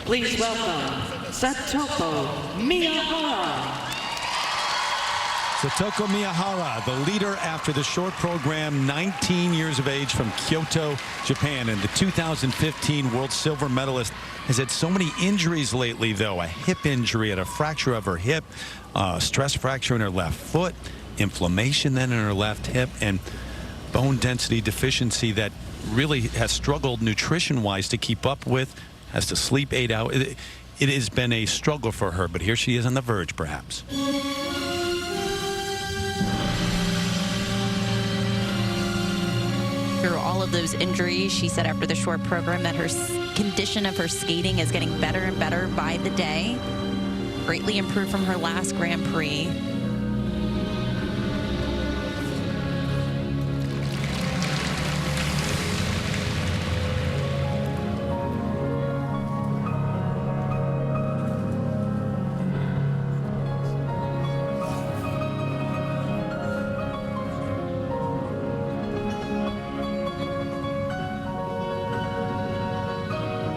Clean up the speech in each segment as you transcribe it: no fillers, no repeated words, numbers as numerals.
Please welcome Satoko Miyahara. Satoko Miyahara, the leader after the short program, 19 years of age from Kyoto, Japan, and the 2015 World Silver medalist, has had so many injuries lately, though. A hip injury and a fracture of her hip, stress fracture in her left foot, inflammation then in her left hip, and bone density deficiency that really has struggled nutrition-wise to keep up with, has to sleep 8 hours. It has been a struggle for her, but here she is on the verge, perhaps. Through all of those injuries, she said after the short program that her condition of her skating is getting better and better by the day. Greatly improved from her last Grand Prix.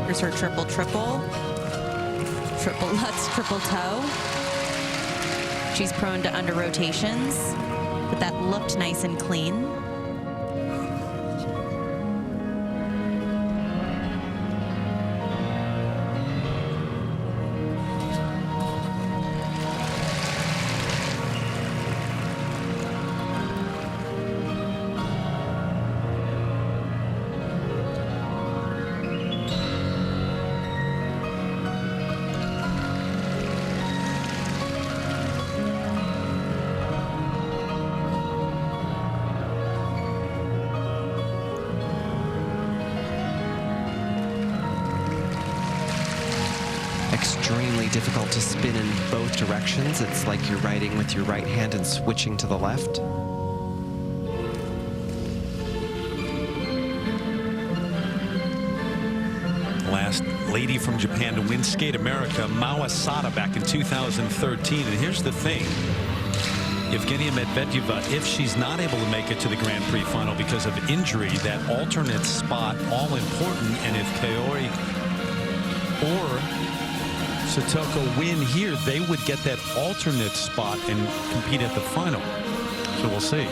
Here's her triple-triple, triple Lutz, triple toe. She's prone to under rotations, but that looked nice and clean. Extremely difficult to spin in both directions. It's like you're riding with your right hand and switching to the left. Last lady from Japan to win Skate America, Miyahara, back in 2013. And here's the thing. Evgenia Medvedeva, if she's not able to make it to the Grand Prix final because of injury, that alternate spot, all important. And if Kaori or Satoko win here, they would get that alternate spot and compete at the final. So we'll see.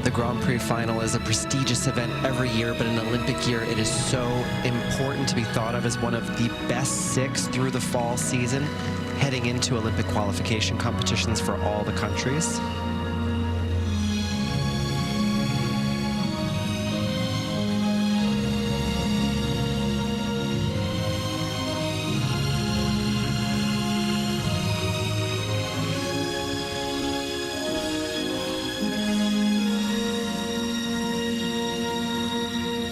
The Grand Prix final is a prestigious event every year, but in an Olympic year, it is so important to be thought of as one of the best 6 through the fall season, heading into Olympic qualification competitions for all the countries.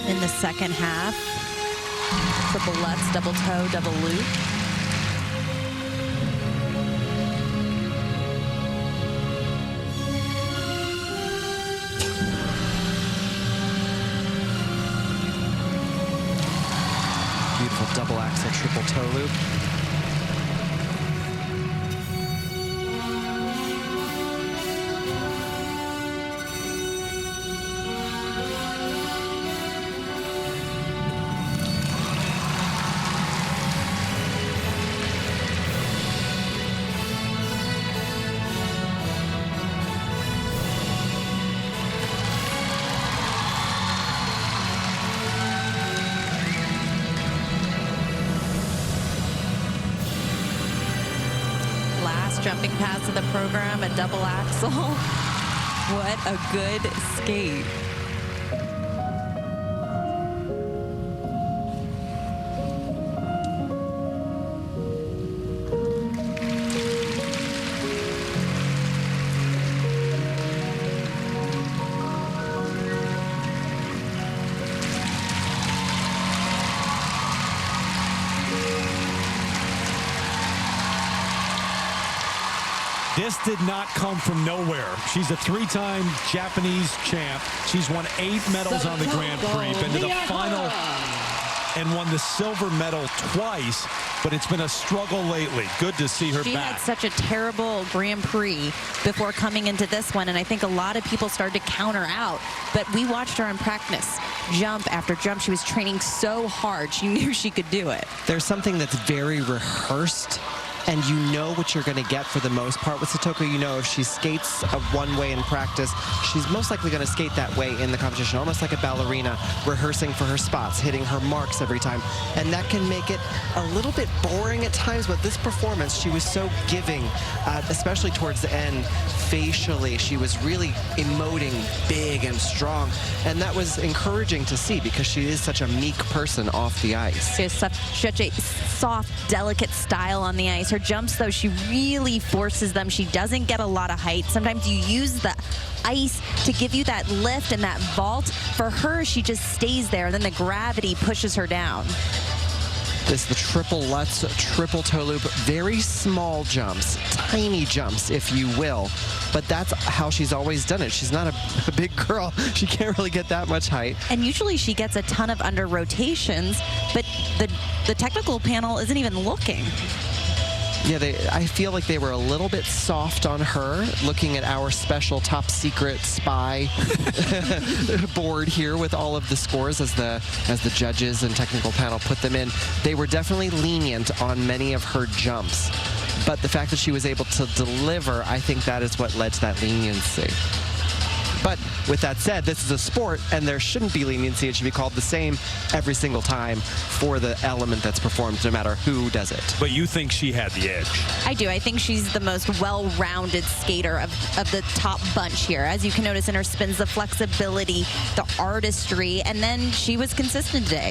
In the second half, triple Lutz, double toe, double loop. Beautiful double axel, triple toe loop. Jumping pass of the program, a double axel. What a good skate. This did not come from nowhere. She's a 3-time Japanese champ. She's won 8 medals on the Grand Prix, been to the final and won the silver medal twice, but it's been a struggle lately. Good to see her She back. had such a terrible Grand Prix before coming into this one, and I think a lot of people started to counter out. But we watched her in practice, jump after jump. She was training so hard. She knew she could do it. There's something that's very rehearsed, and you know what you're going to get for the most part with Satoko. You know if she skates one way in practice, she's most likely going to skate that way in the competition, almost like a ballerina, rehearsing for her spots, hitting her marks every time. And that can make it a little bit boring at times, but this performance, she was so giving, especially towards the end. Facially, she was really emoting big and strong, and that was encouraging to see because she is such a meek person off the ice. She has such a soft, delicate style on the ice. Her jumps, though, she really forces them. She doesn't get a lot of height. Sometimes you use the ice to give you that lift and that vault. For her, she just stays there, and then the gravity pushes her down. This is the triple Lutz, triple toe loop, very small jumps, tiny jumps, if you will. But that's how she's always done it. She's not a big girl. She can't really get that much height. And usually she gets a ton of under rotations, but the technical panel isn't even looking. Yeah, I feel like they were a little bit soft on her, looking at our special top secret spy board here with all of the scores as the judges and technical panel put them in. They were definitely lenient on many of her jumps. But the fact that she was able to deliver, I think that is what led to that leniency. But with that said, this is a sport, and there shouldn't be leniency. It should be called the same every single time for the element that's performed, no matter who does it. But you think she had the edge? I do. I think she's the most well-rounded skater of the top bunch here. As you can notice in her spins, the flexibility, the artistry, and then she was consistent today.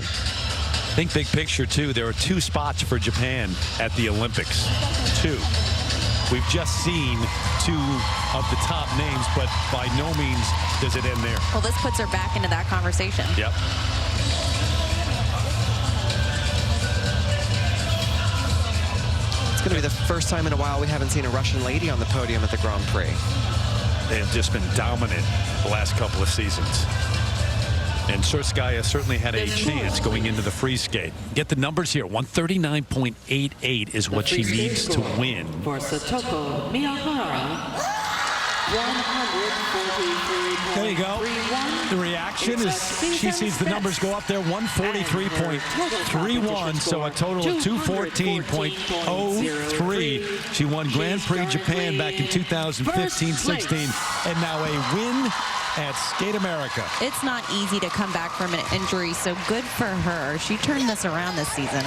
Think big picture, too. There are 2 spots for Japan at the Olympics. 2. We've just seen 2 of the top names, but by no means does it end there. Well, this puts her back into that conversation. Yep. It's going to be the first time in a while we haven't seen a Russian lady on the podium at the Grand Prix. They have just been dominant the last couple of seasons. And Surskaya certainly had a chance going into the free skate. Get the numbers here. 139.88 is what she needs to win. For Satoko Miyahara, 143.31. There you go. The reaction is she sees the numbers go up there. 143.31, so a total of 214.03. She won Grand Prix Japan back in 2015-16, and now a win at Skate America. It's not easy to come back from an injury, so good for her. She turned this around this season.